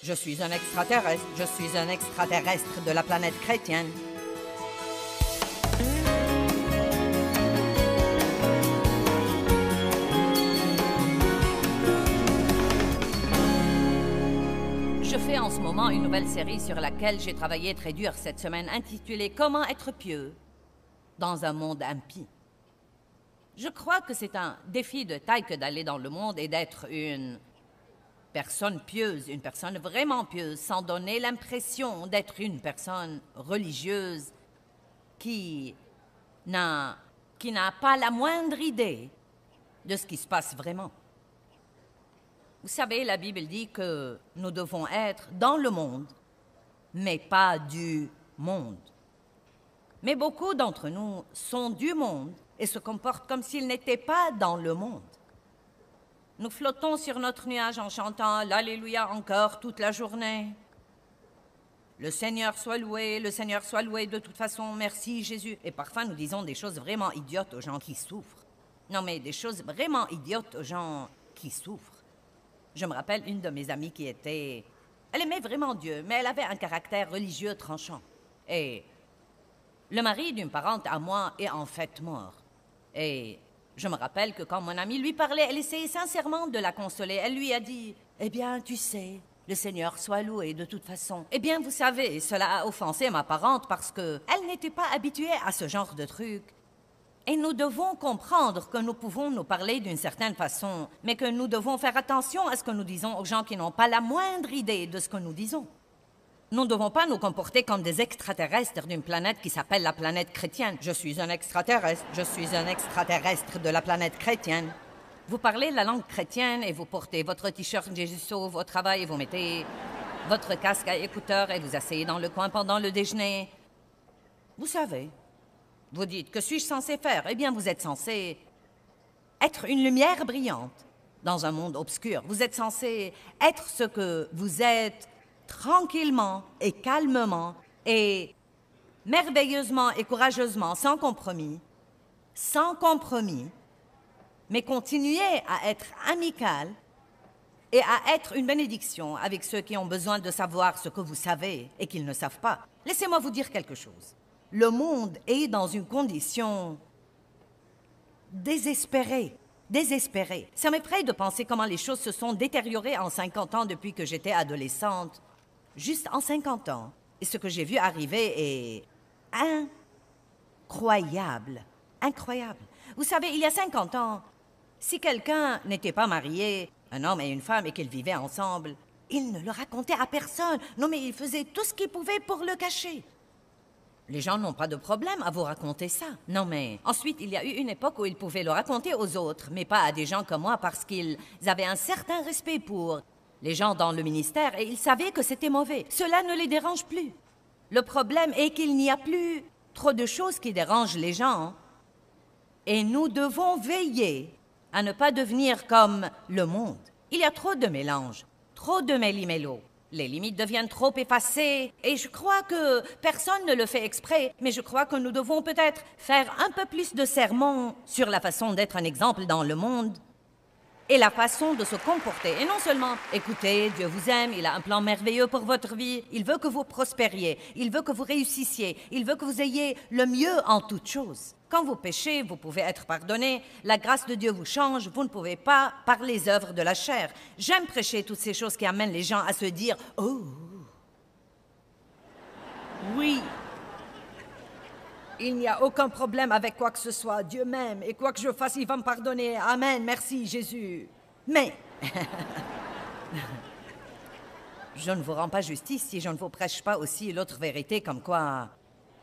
Je suis un extraterrestre. Je suis un extraterrestre de la planète chrétienne. Je fais en ce moment une nouvelle série sur laquelle j'ai travaillé très dur cette semaine, intitulée « Comment être pieux dans un monde impie ». Je crois que c'est un défi de taille que d'aller dans le monde et d'être une personne pieuse, une personne vraiment pieuse, sans donner l'impression d'être une personne religieuse qui n'a pas la moindre idée de ce qui se passe vraiment. Vous savez, la Bible dit que nous devons être dans le monde, mais pas du monde. Mais beaucoup d'entre nous sont du monde et se comportent comme s'ils n'étaient pas dans le monde. Nous flottons sur notre nuage en chantant « l'Alléluia » encore toute la journée. Le Seigneur soit loué, le Seigneur soit loué de toute façon, merci Jésus. Et parfois nous disons des choses vraiment idiotes aux gens qui souffrent. Non mais des choses vraiment idiotes aux gens qui souffrent. Je me rappelle une de mes amies qui était... Elle aimait vraiment Dieu, mais elle avait un caractère religieux tranchant. Et le mari d'une parente à moi est en fait mort. Et je me rappelle que quand mon amie lui parlait, elle essayait sincèrement de la consoler. Elle lui a dit, « Eh bien, tu sais, le Seigneur soit loué de toute façon. » Eh bien, vous savez, cela a offensé ma parente parce qu'elle n'était pas habituée à ce genre de truc. Et nous devons comprendre que nous pouvons nous parler d'une certaine façon, mais que nous devons faire attention à ce que nous disons aux gens qui n'ont pas la moindre idée de ce que nous disons. Nous ne devons pas nous comporter comme des extraterrestres d'une planète qui s'appelle la planète chrétienne. Je suis un extraterrestre. Je suis un extraterrestre de la planète chrétienne. Vous parlez la langue chrétienne et vous portez votre t-shirt Jésus sauve au travail et vous mettez votre casque à écouteurs et vous asseyez dans le coin pendant le déjeuner. Vous savez, vous dites, que suis-je censé faire? Eh bien, vous êtes censé être une lumière brillante dans un monde obscur. Vous êtes censé être ce que vous êtes tranquillement et calmement et merveilleusement et courageusement, sans compromis, mais continuez à être amical et à être une bénédiction avec ceux qui ont besoin de savoir ce que vous savez et qu'ils ne savent pas. Laissez-moi vous dire quelque chose. Le monde est dans une condition désespérée. Ça m'effraie de penser comment les choses se sont détériorées en 50 ans depuis que j'étais adolescente. Juste en 50 ans. Et ce que j'ai vu arriver est incroyable. Incroyable. Vous savez, il y a 50 ans, si quelqu'un n'était pas marié, un homme et une femme, et qu'ils vivaient ensemble, il ne le racontait à personne. Non, mais il faisait tout ce qu'il pouvait pour le cacher. Les gens n'ont pas de problème à vous raconter ça. Non, mais ensuite, il y a eu une époque où ils pouvaient le raconter aux autres, mais pas à des gens comme moi parce qu'ils avaient un certain respect pour les gens dans le ministère et ils savaient que c'était mauvais. Cela ne les dérange plus. Le problème est qu'il n'y a plus trop de choses qui dérangent les gens. Et nous devons veiller à ne pas devenir comme le monde. Il y a trop de mélange, trop de méli-mélo. Les limites deviennent trop effacées et je crois que personne ne le fait exprès, mais je crois que nous devons peut-être faire un peu plus de sermons sur la façon d'être un exemple dans le monde et la façon de se comporter. Et non seulement, écoutez, Dieu vous aime, il a un plan merveilleux pour votre vie, il veut que vous prospériez, il veut que vous réussissiez, il veut que vous ayez le mieux en toutes choses. Quand vous péchez, vous pouvez être pardonné, la grâce de Dieu vous change, vous ne pouvez pas par les œuvres de la chair. J'aime prêcher toutes ces choses qui amènent les gens à se dire « Oh, oui, il n'y a aucun problème avec quoi que ce soit, Dieu m'aime, et quoi que je fasse, il va me pardonner. Amen, merci Jésus. » Mais je ne vous rends pas justice si je ne vous prêche pas aussi l'autre vérité comme quoi...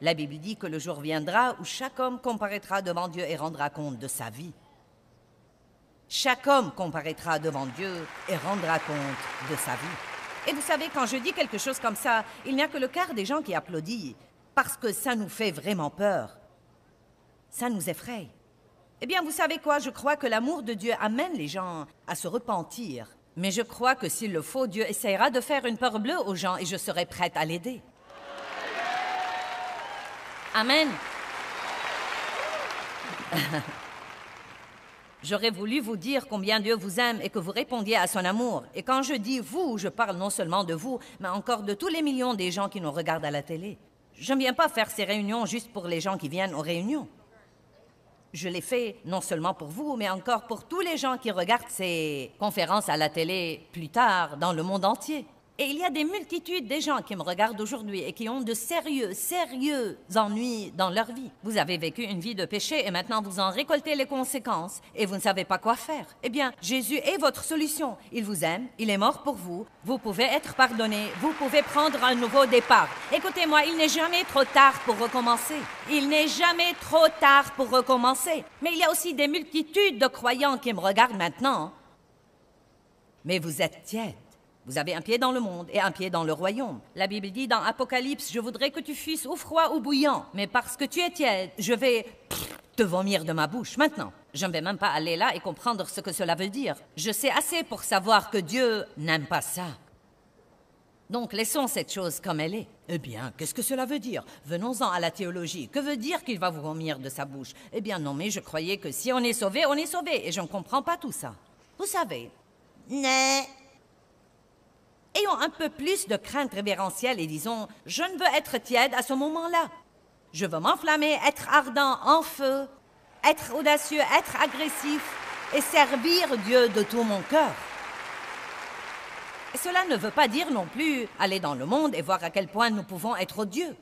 La Bible dit que le jour viendra où chaque homme comparaîtra devant Dieu et rendra compte de sa vie. Chaque homme comparaîtra devant Dieu et rendra compte de sa vie. Et vous savez, quand je dis quelque chose comme ça, il n'y a que le quart des gens qui applaudissent parce que ça nous fait vraiment peur. Ça nous effraie. Eh bien, vous savez quoi? Je crois que l'amour de Dieu amène les gens à se repentir. Mais je crois que s'il le faut, Dieu essaiera de faire une peur bleue aux gens et je serai prête à l'aider. Amen. J'aurais voulu vous dire combien Dieu vous aime et que vous répondiez à son amour. Et quand je dis vous, je parle non seulement de vous, mais encore de tous les millions des gens qui nous regardent à la télé. Je ne viens pas faire ces réunions juste pour les gens qui viennent aux réunions. Je les fais non seulement pour vous, mais encore pour tous les gens qui regardent ces conférences à la télé plus tard dans le monde entier. Et il y a des multitudes de gens qui me regardent aujourd'hui et qui ont de sérieux ennuis dans leur vie. Vous avez vécu une vie de péché et maintenant vous en récoltez les conséquences et vous ne savez pas quoi faire. Eh bien, Jésus est votre solution. Il vous aime, il est mort pour vous, vous pouvez être pardonné, vous pouvez prendre un nouveau départ. Écoutez-moi, il n'est jamais trop tard pour recommencer. Il n'est jamais trop tard pour recommencer. Mais il y a aussi des multitudes de croyants qui me regardent maintenant. Mais vous êtes tièdes. Vous avez un pied dans le monde et un pied dans le royaume. La Bible dit dans Apocalypse, je voudrais que tu fusses ou froid ou bouillant, mais parce que tu es tiède, je vais te vomir de ma bouche maintenant. Je ne vais même pas aller là et comprendre ce que cela veut dire. Je sais assez pour savoir que Dieu n'aime pas ça. Donc laissons cette chose comme elle est. Eh bien, qu'est-ce que cela veut dire? Venons-en à la théologie. Que veut dire qu'il va vous vomir de sa bouche? Eh bien non, mais je croyais que si on est sauvé, et je ne comprends pas tout ça. Vous savez, ayons un peu plus de crainte révérentielle et disons, je ne veux être tiède à ce moment-là. Je veux m'enflammer, être ardent, en feu, être audacieux, être agressif et servir Dieu de tout mon cœur. Et cela ne veut pas dire non plus aller dans le monde et voir à quel point nous pouvons être Dieu.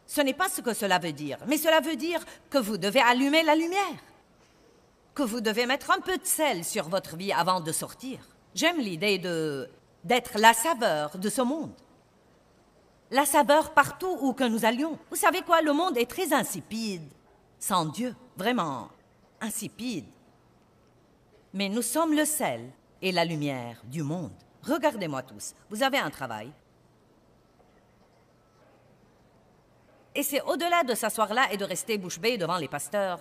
Ce n'est pas ce que cela veut dire, mais cela veut dire que vous devez allumer la lumière, que vous devez mettre un peu de sel sur votre vie avant de sortir. J'aime l'idée d'être la saveur de ce monde. La saveur partout où que nous allions. Vous savez quoi, le monde est très insipide sans Dieu, vraiment insipide. Mais nous sommes le sel et la lumière du monde. Regardez-moi tous, vous avez un travail. Et c'est au-delà de s'asseoir là et de rester bouche bée devant les pasteurs.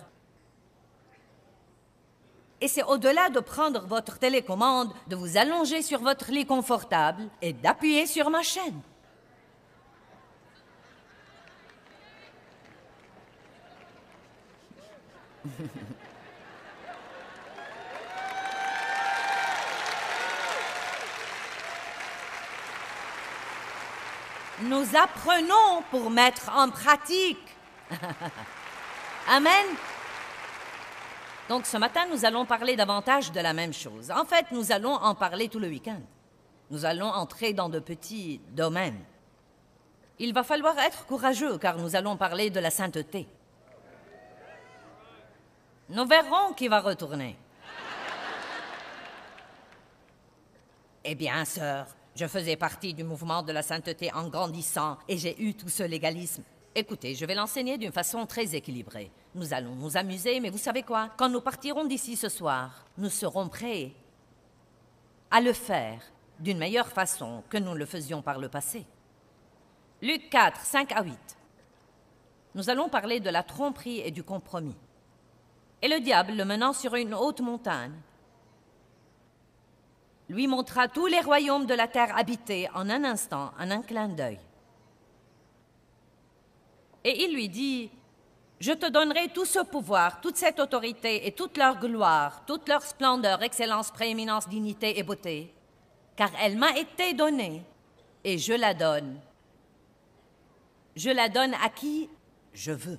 Et c'est au-delà de prendre votre télécommande, de vous allonger sur votre lit confortable et d'appuyer sur ma chaîne. Nous apprenons pour mettre en pratique. Amen. Donc ce matin, nous allons parler davantage de la même chose. En fait, nous allons en parler tout le week-end. Nous allons entrer dans de petits domaines. Il va falloir être courageux car nous allons parler de la sainteté. Nous verrons qui va retourner. Eh bien, sœur, je faisais partie du mouvement de la sainteté en grandissant et j'ai eu tout ce légalisme. Écoutez, je vais l'enseigner d'une façon très équilibrée. Nous allons nous amuser, mais vous savez quoi? Quand nous partirons d'ici ce soir, nous serons prêts à le faire d'une meilleure façon que nous le faisions par le passé. Luc 4, 5 à 8. Nous allons parler de la tromperie et du compromis. Et le diable, le menant sur une haute montagne, lui montra tous les royaumes de la terre habités en un instant, en un clin d'œil. Et il lui dit, « Je te donnerai tout ce pouvoir, toute cette autorité et toute leur gloire, toute leur splendeur, excellence, prééminence, dignité et beauté, car elle m'a été donnée et je la donne. Je la donne à qui je veux. »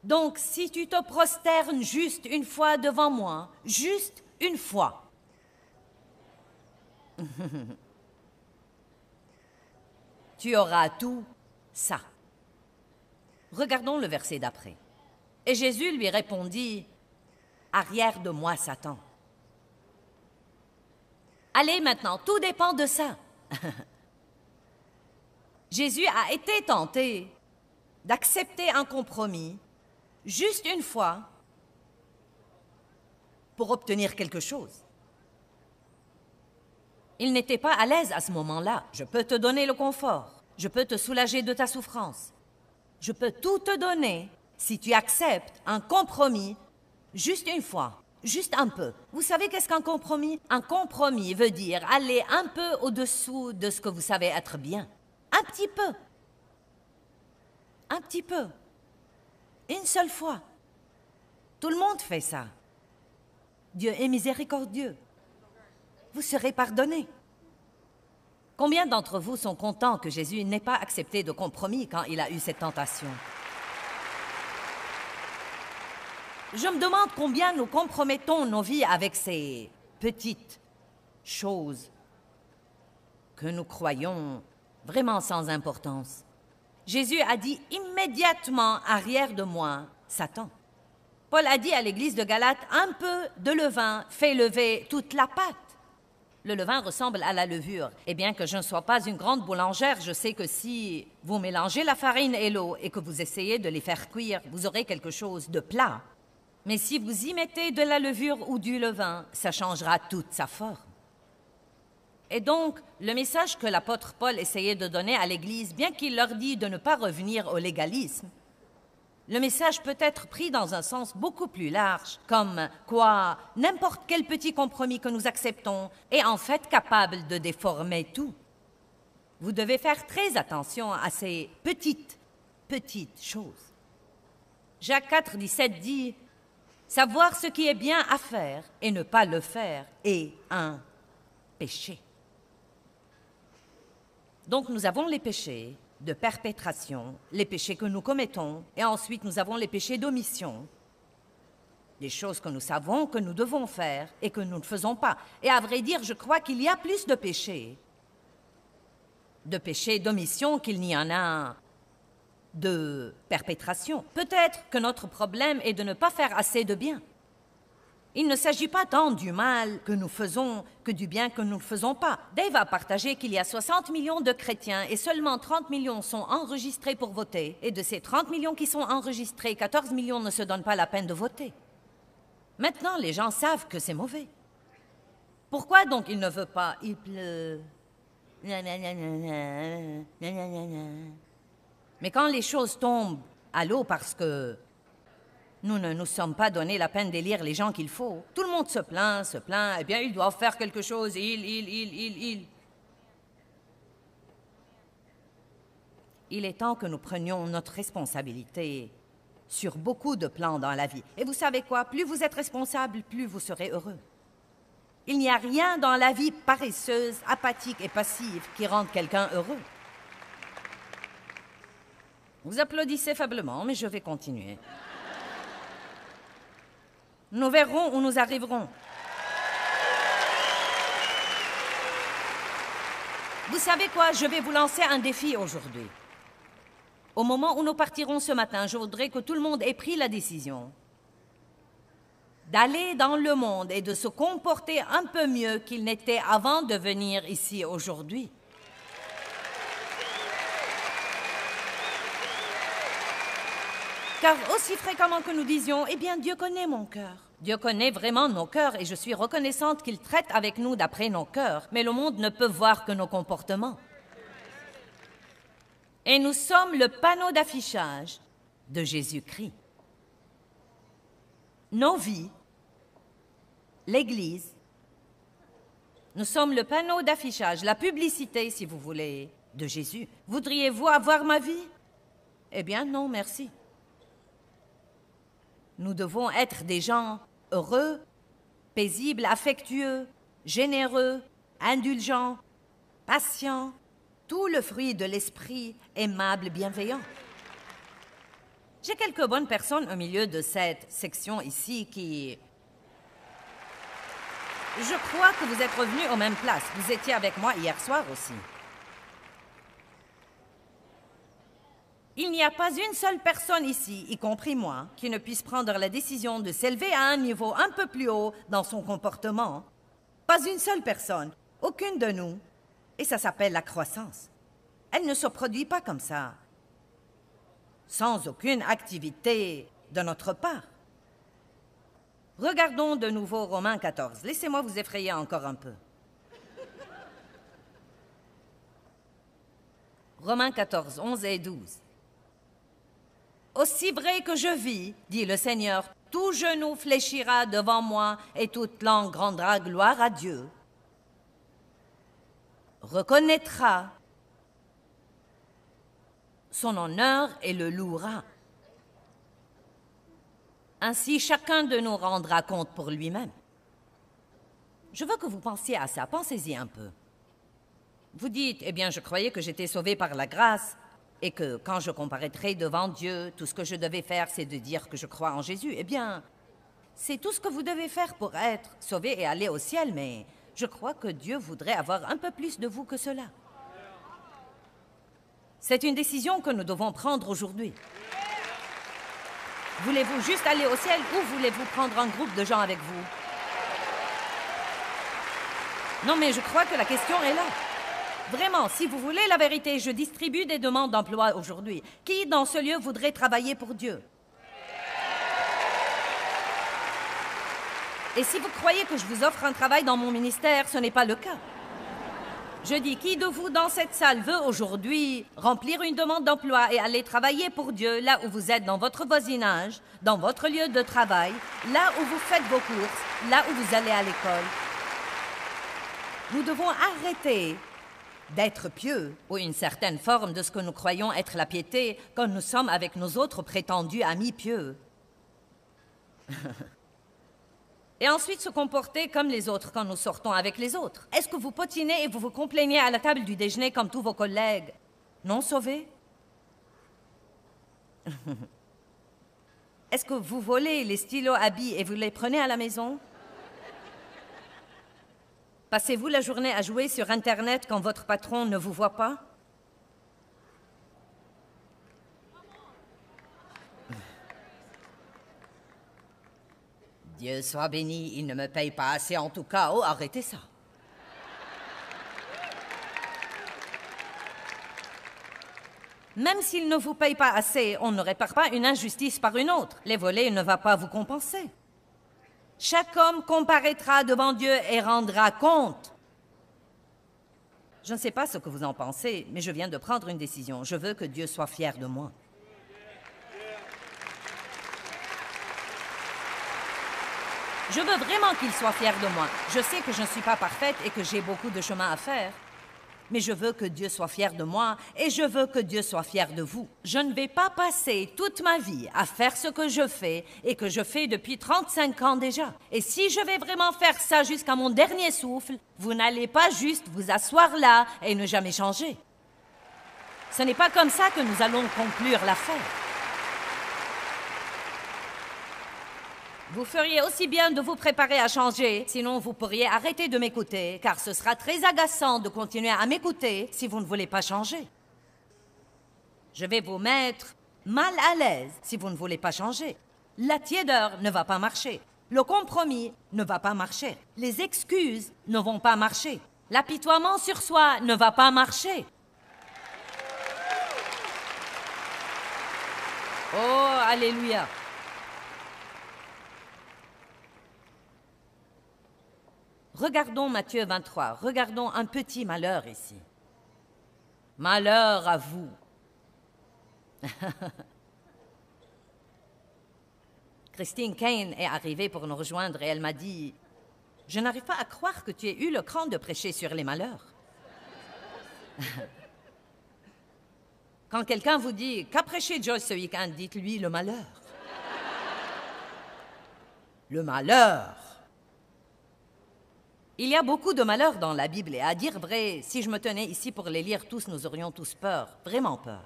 Donc, si tu te prosternes juste une fois devant moi, juste une fois, tu auras tout ça. Regardons le verset d'après. Et Jésus lui répondit, « Arrière de moi, Satan. » Allez maintenant, tout dépend de ça. Jésus a été tenté d'accepter un compromis juste une fois pour obtenir quelque chose. Il n'était pas à l'aise à ce moment-là. Je peux te donner le confort. Je peux te soulager de ta souffrance. Je peux tout te donner si tu acceptes un compromis juste une fois, juste un peu. Vous savez qu'est-ce qu'un compromis? Un compromis veut dire aller un peu au-dessous de ce que vous savez être bien. Un petit peu. Un petit peu. Une seule fois. Tout le monde fait ça. Dieu est miséricordieux. Vous serez pardonnés. Combien d'entre vous sont contents que Jésus n'ait pas accepté de compromis quand il a eu cette tentation? Je me demande combien nous compromettons nos vies avec ces petites choses que nous croyons vraiment sans importance. Jésus a dit immédiatement « Arrière de moi, Satan ». Paul a dit à l'église de Galate « Un peu de levain fait lever toute la pâte ». Le levain ressemble à la levure. Et bien que je ne sois pas une grande boulangère, je sais que si vous mélangez la farine et l'eau et que vous essayez de les faire cuire, vous aurez quelque chose de plat. Mais si vous y mettez de la levure ou du levain, ça changera toute sa forme. Et donc, le message que l'apôtre Paul essayait de donner à l'Église, bien qu'il leur dit de ne pas revenir au légalisme, le message peut être pris dans un sens beaucoup plus large, comme quoi n'importe quel petit compromis que nous acceptons est en fait capable de déformer tout. Vous devez faire très attention à ces petites choses. Jacques 4, 17 dit « Savoir ce qui est bien à faire et ne pas le faire est un péché. » Donc nous avons les péchés de perpétration, les péchés que nous commettons, et ensuite nous avons les péchés d'omission, les choses que nous savons que nous devons faire et que nous ne faisons pas. Et à vrai dire, je crois qu'il y a plus de péchés d'omission qu'il n'y en a de perpétration. Peut-être que notre problème est de ne pas faire assez de bien. Il ne s'agit pas tant du mal que nous faisons que du bien que nous ne faisons pas. Dave a partagé qu'il y a 60 millions de chrétiens et seulement 30 millions sont enregistrés pour voter. Et de ces 30 millions qui sont enregistrés, 14 millions ne se donnent pas la peine de voter. Maintenant, les gens savent que c'est mauvais. Pourquoi donc il ne veut pas? Il pleut. Mais quand les choses tombent à l'eau parce que nous ne nous sommes pas donné la peine d'élire les gens qu'il faut, tout le monde se plaint, eh bien, ils doivent faire quelque chose, il. Il est temps que nous prenions notre responsabilité sur beaucoup de plans dans la vie. Et vous savez quoi? Plus vous êtes responsable, plus vous serez heureux. Il n'y a rien dans la vie paresseuse, apathique et passive qui rende quelqu'un heureux. Vous applaudissez faiblement, mais je vais continuer. Nous verrons où nous arriverons. Vous savez quoi? Je vais vous lancer un défi aujourd'hui. Au moment où nous partirons ce matin, je voudrais que tout le monde ait pris la décision d'aller dans le monde et de se comporter un peu mieux qu'il n'était avant de venir ici aujourd'hui. Car aussi fréquemment que nous disions, eh bien, Dieu connaît mon cœur. Dieu connaît vraiment nos cœurs et je suis reconnaissante qu'il traite avec nous d'après nos cœurs, mais le monde ne peut voir que nos comportements. Et nous sommes le panneau d'affichage de Jésus-Christ. Nos vies, l'Église, nous sommes le panneau d'affichage, la publicité, si vous voulez, de Jésus. Voudriez-vous avoir ma vie? Eh bien, non, merci. Nous devons être des gens heureux, paisibles, affectueux, généreux, indulgents, patients, tout le fruit de l'esprit, aimable, bienveillant. J'ai quelques bonnes personnes au milieu de cette section ici qui... Je crois que vous êtes revenus aux mêmes places. Vous étiez avec moi hier soir aussi. Il n'y a pas une seule personne ici, y compris moi, qui ne puisse prendre la décision de s'élever à un niveau un peu plus haut dans son comportement. Pas une seule personne, aucune de nous. Et ça s'appelle la croissance. Elle ne se produit pas comme ça, sans aucune activité de notre part. Regardons de nouveau Romains 14. Laissez-moi vous effrayer encore un peu. Romains 14, 11 et 12. Aussi vrai que je vis, dit le Seigneur, tout genou fléchira devant moi et toute langue rendra gloire à Dieu. Reconnaîtra son honneur et le louera. Ainsi, chacun de nous rendra compte pour lui-même. Je veux que vous pensiez à ça. Pensez-y un peu. Vous dites, eh bien, je croyais que j'étais sauvé par la grâce et que quand je comparaîtrai devant Dieu, tout ce que je devais faire, c'est de dire que je crois en Jésus. Eh bien, c'est tout ce que vous devez faire pour être sauvé et aller au ciel, mais je crois que Dieu voudrait avoir un peu plus de vous que cela. C'est une décision que nous devons prendre aujourd'hui. Voulez-vous juste aller au ciel ou voulez-vous prendre un groupe de gens avec vous? Non, mais je crois que la question est là. Vraiment, si vous voulez la vérité, je distribue des demandes d'emploi aujourd'hui. Qui dans ce lieu voudrait travailler pour Dieu? Et si vous croyez que je vous offre un travail dans mon ministère, ce n'est pas le cas. Je dis, qui de vous dans cette salle veut aujourd'hui remplir une demande d'emploi et aller travailler pour Dieu là où vous êtes, dans votre voisinage, dans votre lieu de travail, là où vous faites vos courses, là où vous allez à l'école? Nous devons arrêter d'être pieux, ou une certaine forme de ce que nous croyons être la piété, quand nous sommes avec nos autres prétendus amis pieux. Et ensuite se comporter comme les autres quand nous sortons avec les autres. Est-ce que vous potinez et vous vous complainez à la table du déjeuner comme tous vos collègues non sauvés? Est-ce que vous volez les stylos à billes et vous les prenez à la maison? Passez-vous la journée à jouer sur Internet quand votre patron ne vous voit pas? Dieu soit béni, il ne me paye pas assez en tout cas. Oh, arrêtez ça. Même s'il ne vous paye pas assez, on ne répare pas une injustice par une autre. Les volets ne va pas vous compenser. Chaque homme comparaîtra devant Dieu et rendra compte. Je ne sais pas ce que vous en pensez, mais je viens de prendre une décision. Je veux que Dieu soit fier de moi. Je veux vraiment qu'il soit fier de moi. Je sais que je ne suis pas parfaite et que j'ai beaucoup de chemin à faire. Mais je veux que Dieu soit fier de moi et je veux que Dieu soit fier de vous. Je ne vais pas passer toute ma vie à faire ce que je fais et que je fais depuis 35 ans déjà. Et si je vais vraiment faire ça jusqu'à mon dernier souffle, vous n'allez pas juste vous asseoir là et ne jamais changer. Ce n'est pas comme ça que nous allons conclure l'affaire. Vous feriez aussi bien de vous préparer à changer, sinon vous pourriez arrêter de m'écouter, car ce sera très agaçant de continuer à m'écouter si vous ne voulez pas changer. Je vais vous mettre mal à l'aise si vous ne voulez pas changer. La tiédeur ne va pas marcher. Le compromis ne va pas marcher. Les excuses ne vont pas marcher. L'apitoiement sur soi ne va pas marcher. Oh, alléluia! Regardons Matthieu 23. Regardons un petit malheur ici. Malheur à vous. Christine Kane est arrivée pour nous rejoindre et elle m'a dit « Je n'arrive pas à croire que tu aies eu le cran de prêcher sur les malheurs. » Quand quelqu'un vous dit « Qu'a prêché Joyce ce week-end ?» dites-lui le malheur. Le malheur. Il y a beaucoup de malheurs dans la Bible et à dire vrai, si je me tenais ici pour les lire tous, nous aurions tous peur, vraiment peur.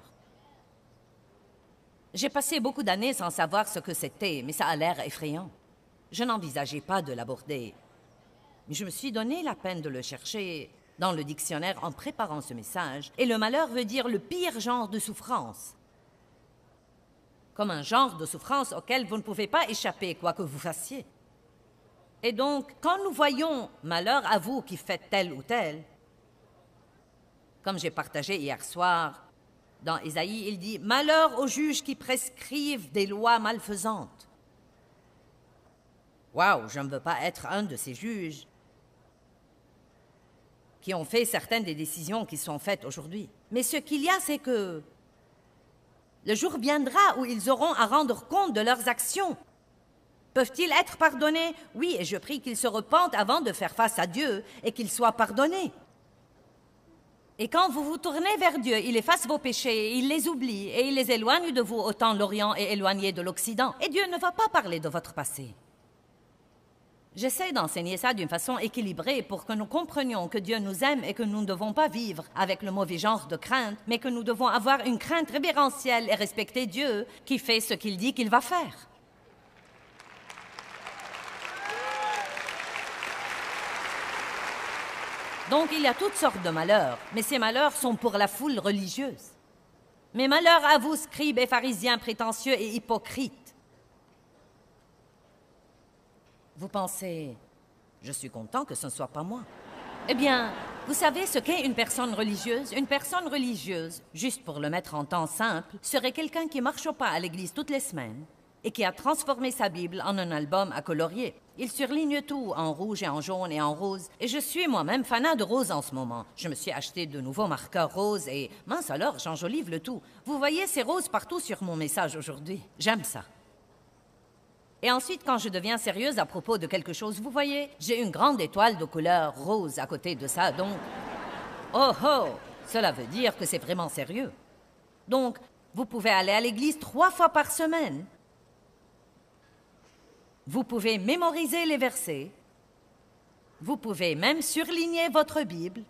J'ai passé beaucoup d'années sans savoir ce que c'était, mais ça a l'air effrayant. Je n'envisageais pas de l'aborder, mais je me suis donné la peine de le chercher dans le dictionnaire en préparant ce message, et le malheur veut dire le pire genre de souffrance. Comme un genre de souffrance auquel vous ne pouvez pas échapper, quoi que vous fassiez. Et donc, quand nous voyons « malheur à vous qui faites tel ou tel », comme j'ai partagé hier soir, dans Ésaïe, il dit « malheur aux juges qui prescrivent des lois malfaisantes ». Waouh, je ne veux pas être un de ces juges qui ont fait certaines des décisions qui sont faites aujourd'hui. Mais ce qu'il y a, c'est que le jour viendra où ils auront à rendre compte de leurs actions. Peuvent-ils être pardonnés? Oui, et je prie qu'ils se repentent avant de faire face à Dieu et qu'ils soient pardonnés. Et quand vous vous tournez vers Dieu, il efface vos péchés, il les oublie et il les éloigne de vous autant l'Orient est éloigné de l'Occident. Et Dieu ne va pas parler de votre passé. J'essaie d'enseigner ça d'une façon équilibrée pour que nous comprenions que Dieu nous aime et que nous ne devons pas vivre avec le mauvais genre de crainte, mais que nous devons avoir une crainte révérentielle et respecter Dieu qui fait ce qu'il dit qu'il va faire. Donc, il y a toutes sortes de malheurs, mais ces malheurs sont pour la foule religieuse. Mais malheur à vous, scribes et pharisiens prétentieux et hypocrites. Vous pensez, je suis content que ce ne soit pas moi. Eh bien, vous savez ce qu'est une personne religieuse? Une personne religieuse, juste pour le mettre en temps simple, serait quelqu'un qui marche au pas à l'église toutes les semaines et qui a transformé sa Bible en un album à colorier. Il surligne tout en rouge et en jaune et en rose. Et je suis moi-même fanat de rose en ce moment. Je me suis acheté de nouveaux marqueurs roses et, mince alors, j'enjolive le tout. Vous voyez ces roses partout sur mon message aujourd'hui. J'aime ça. Et ensuite, quand je deviens sérieuse à propos de quelque chose, vous voyez, j'ai une grande étoile de couleur rose à côté de ça, donc... Oh oh! Cela veut dire que c'est vraiment sérieux. Donc, vous pouvez aller à l'église 3 fois par semaine. Vous pouvez mémoriser les versets. Vous pouvez même surligner votre Bible.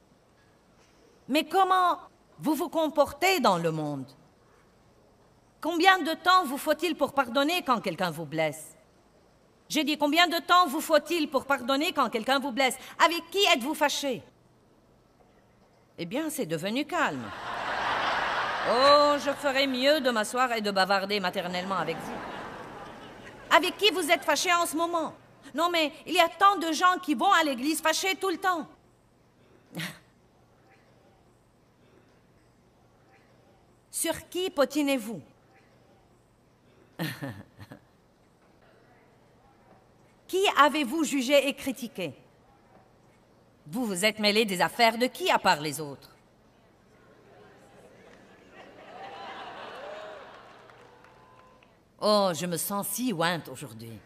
Mais comment vous vous comportez dans le monde? Combien de temps vous faut-il pour pardonner quand quelqu'un vous blesse? J'ai dit, combien de temps vous faut-il pour pardonner quand quelqu'un vous blesse? Avec qui êtes-vous fâché? Eh bien, c'est devenu calme. Oh, je ferais mieux de m'asseoir et de bavarder maternellement avec vous. Avec qui vous êtes fâché en ce moment? Non, mais il y a tant de gens qui vont à l'église fâchés tout le temps. Sur qui potinez-vous? Qui avez-vous jugé et critiqué? Vous vous êtes mêlé des affaires de qui à part les autres? Oh, je me sens si ointe aujourd'hui.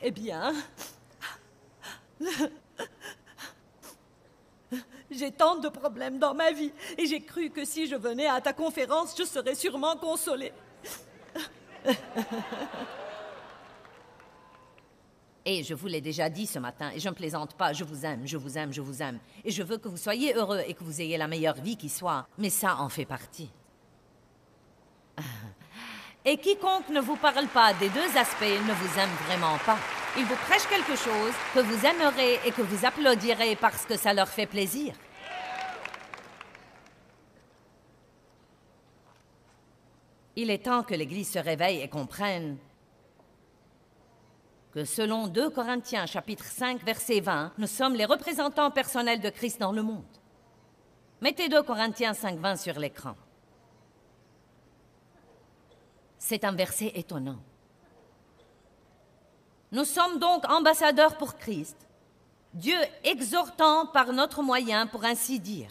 Eh bien, j'ai tant de problèmes dans ma vie et j'ai cru que si je venais à ta conférence, je serais sûrement consolée. Et je vous l'ai déjà dit ce matin, et je ne plaisante pas, je vous aime, je vous aime, je vous aime. Et je veux que vous soyez heureux et que vous ayez la meilleure vie qui soit. Mais ça en fait partie. Et quiconque ne vous parle pas des deux aspects ne vous aime vraiment pas. Il vous prêche quelque chose que vous aimerez et que vous applaudirez parce que ça leur fait plaisir. Il est temps que l'Église se réveille et comprenne que selon 2 Corinthiens chapitre 5 verset 20, nous sommes les représentants personnels de Christ dans le monde. Mettez 2 Corinthiens 5, 20 sur l'écran. C'est un verset étonnant. Nous sommes donc ambassadeurs pour Christ, Dieu exhortant par notre moyen, pour ainsi dire.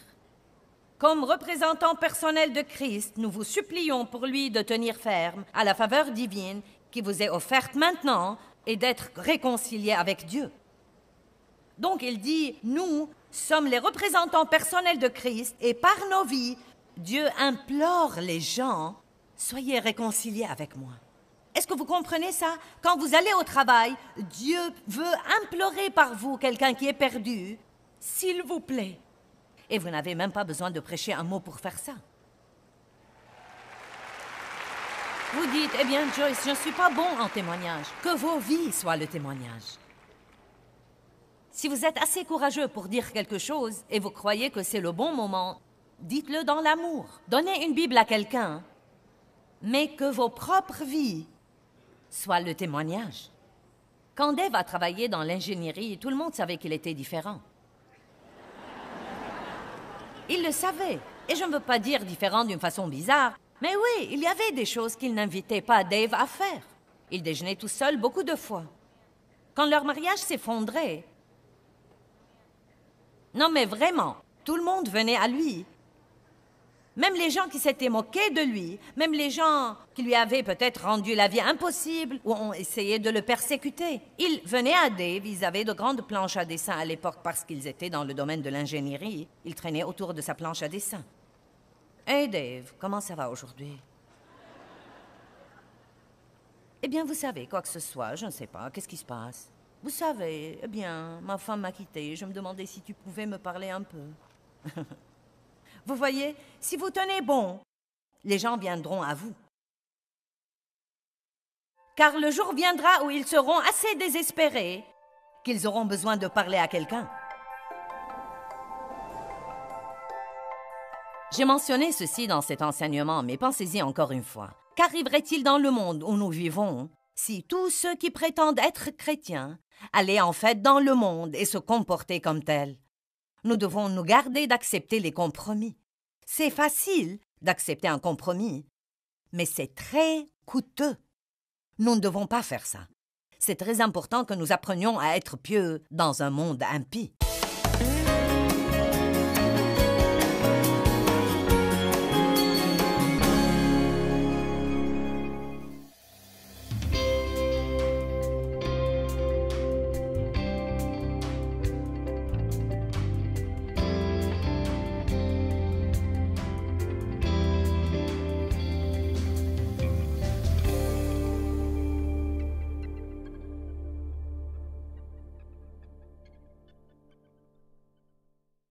Comme représentants personnels de Christ, nous vous supplions pour lui de tenir ferme à la faveur divine qui vous est offerte maintenant et d'être réconciliés avec Dieu. Donc il dit, nous sommes les représentants personnels de Christ et par nos vies, Dieu implore les gens, soyez réconciliés avec moi. Est-ce que vous comprenez ça? Quand vous allez au travail, Dieu veut implorer par vous quelqu'un qui est perdu, s'il vous plaît. Et vous n'avez même pas besoin de prêcher un mot pour faire ça. Vous dites, eh bien Joyce, je ne suis pas bon en témoignage. Que vos vies soient le témoignage. Si vous êtes assez courageux pour dire quelque chose et vous croyez que c'est le bon moment, dites-le dans l'amour. Donnez une Bible à quelqu'un, mais que vos propres vies soient le témoignage. Quand Dave a travaillé dans l'ingénierie, tout le monde savait qu'il était différent. Il le savait. Et je ne veux pas dire différent d'une façon bizarre, mais oui, il y avait des choses qu'il n'invitait pas Dave à faire. Il déjeunait tout seul beaucoup de fois. Quand leur mariage s'effondrait, non mais vraiment, tout le monde venait à lui. Même les gens qui s'étaient moqués de lui, même les gens qui lui avaient peut-être rendu la vie impossible ou ont essayé de le persécuter. Ils venaient à Dave, ils avaient de grandes planches à dessin à l'époque parce qu'ils étaient dans le domaine de l'ingénierie. Ils traînaient autour de sa planche à dessin. « Hey Dave, comment ça va aujourd'hui? » Eh bien, vous savez, quoi que ce soit, je ne sais pas, qu'est-ce qui se passe? Vous savez, eh bien, ma femme m'a quitté, je me demandais si tu pouvais me parler un peu. Vous voyez, si vous tenez bon, les gens viendront à vous. Car le jour viendra où ils seront assez désespérés qu'ils auront besoin de parler à quelqu'un. J'ai mentionné ceci dans cet enseignement, mais pensez-y encore une fois. Qu'arriverait-il dans le monde où nous vivons si tous ceux qui prétendent être chrétiens allaient en fait dans le monde et se comporter comme tels? Nous devons nous garder d'accepter les compromis. C'est facile d'accepter un compromis, mais c'est très coûteux. Nous ne devons pas faire ça. C'est très important que nous apprenions à être pieux dans un monde impie.